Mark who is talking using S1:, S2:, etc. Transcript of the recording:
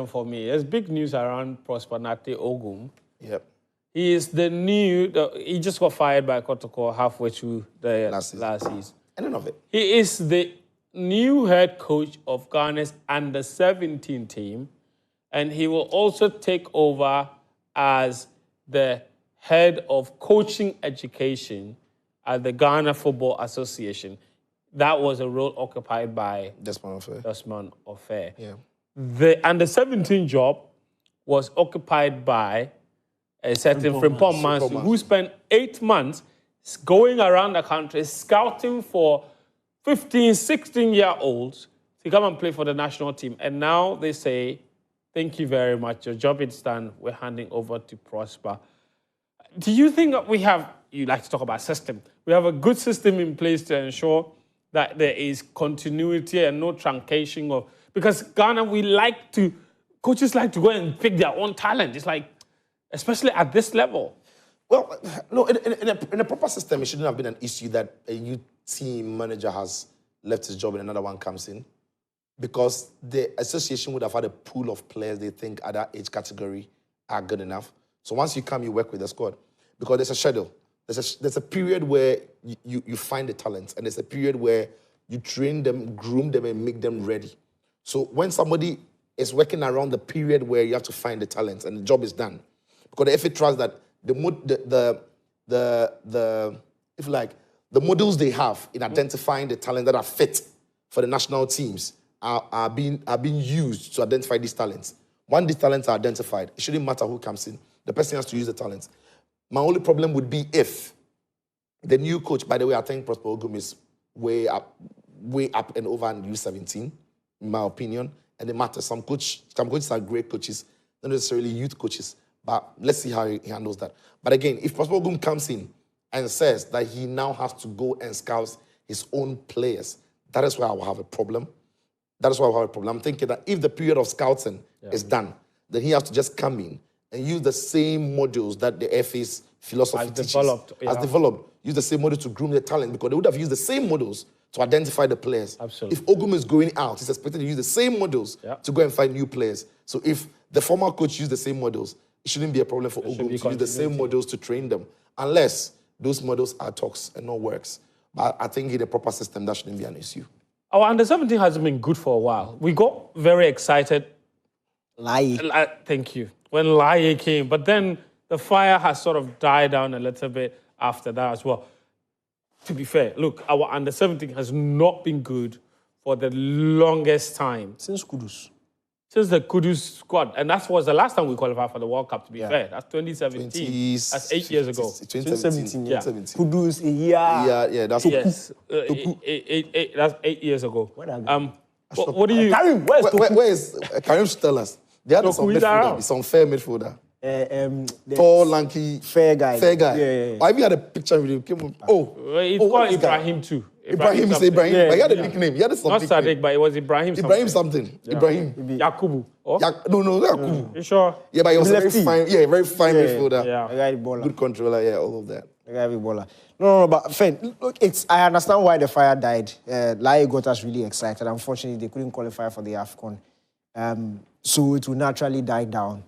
S1: For me, there's big news around Prosper Ogum.
S2: Yep.
S1: He is the new. He just got fired by Kotoko halfway through the last season.
S2: End of it.
S1: He is the new head coach of Ghana's under-17 team, and he will also take over as the head of coaching education at the Ghana Football Association. That was a role occupied by
S2: Desmond
S1: Ofer.
S2: Yeah.
S1: The under-17 job was occupied by a certain Frimpong Mansu, who spent 8 months going around the country scouting for 15, 16-year-olds to come and play for the national team. And now they say, thank you very much. Your job is done. We're handing over to Prosper. Do you think that we have, you like to talk about system, we have a good system in place to ensure that there is continuity and no truncation of, because Ghana, coaches like to go and pick their own talent. It's like, especially at this level.
S2: Well, no, in a proper system, it shouldn't have been an issue that a youth team manager has left his job and another one comes in, because the association would have had a pool of players they think at that age category are good enough. So once you come, you work with the squad, because there's a schedule. There's a period where you find the talents, and there's a period where you train them, groom them, and make them ready. So when somebody is working around the period where you have to find the talents and the job is done, because the FA trusts that the models they have in identifying the talent that are fit for the national teams are being used to identify these talents. When these talents are identified, it shouldn't matter who comes in. The person has to use the talents. My only problem would be if the new coach, by the way, I think Prosper Ogum is way up and over in U17, in my opinion, and it matters. Some coaches are great coaches, not necessarily youth coaches, but let's see how he handles that. But again, if Prosper Ogum comes in and says that he now has to go and scout his own players, that is where I will have a problem. That is why I will have a problem. I'm thinking that if the period of scouting is done, then he has to just come in and use the same modules that the FA's philosophy has developed. Use the same models to groom the talent, because they would have used the same models to identify the players.
S1: Absolutely.
S2: If Ogum is going out, he's expected to use the same models to go and find new players. So if the former coach used the same models, it shouldn't be a problem for Ogum to use the same models to train them, unless those models are talks and not works. But I think in a proper system, that shouldn't be an issue.
S1: Our under-17 hasn't been good for a while. We got very excited. Thank you. When Laie came, but then the fire has sort of died down a little bit after that as well. To be fair, look, our under-17 has not been good for the longest time.
S3: Since Kudus.
S1: Since the Kudus squad. And that was the last time we qualified for the World Cup, to be fair. That's 2017. That's 8 years ago.
S3: 2017,
S1: yeah.
S3: Kudus, a year.
S2: Yeah, that's...
S1: Yes. That's 8 years ago. What do you...
S3: Karim,
S2: where is... Karim should tell us. They had some midfielder, some fair midfielder. Tall, lanky...
S3: Fair guy.
S2: Yeah. I even had a picture with him.
S1: It's called Ibrahim too.
S2: Ibrahim, but he had a nickname. He had some
S1: Not
S2: nickname.
S1: Sadiq, but it was Ibrahim something.
S2: Ibrahim something. Yeah. Ibrahim.
S1: Yakubu. Oh?
S2: No, Yakubu.
S1: You sure?
S2: Yeah, but he was a very fine midfielder.
S3: Yeah.
S2: Good controller, all of that.
S3: No, but Fen, look, I understand why the fire died. Laie got us really excited. Unfortunately, they couldn't qualify for the AFCON. So it will naturally die down.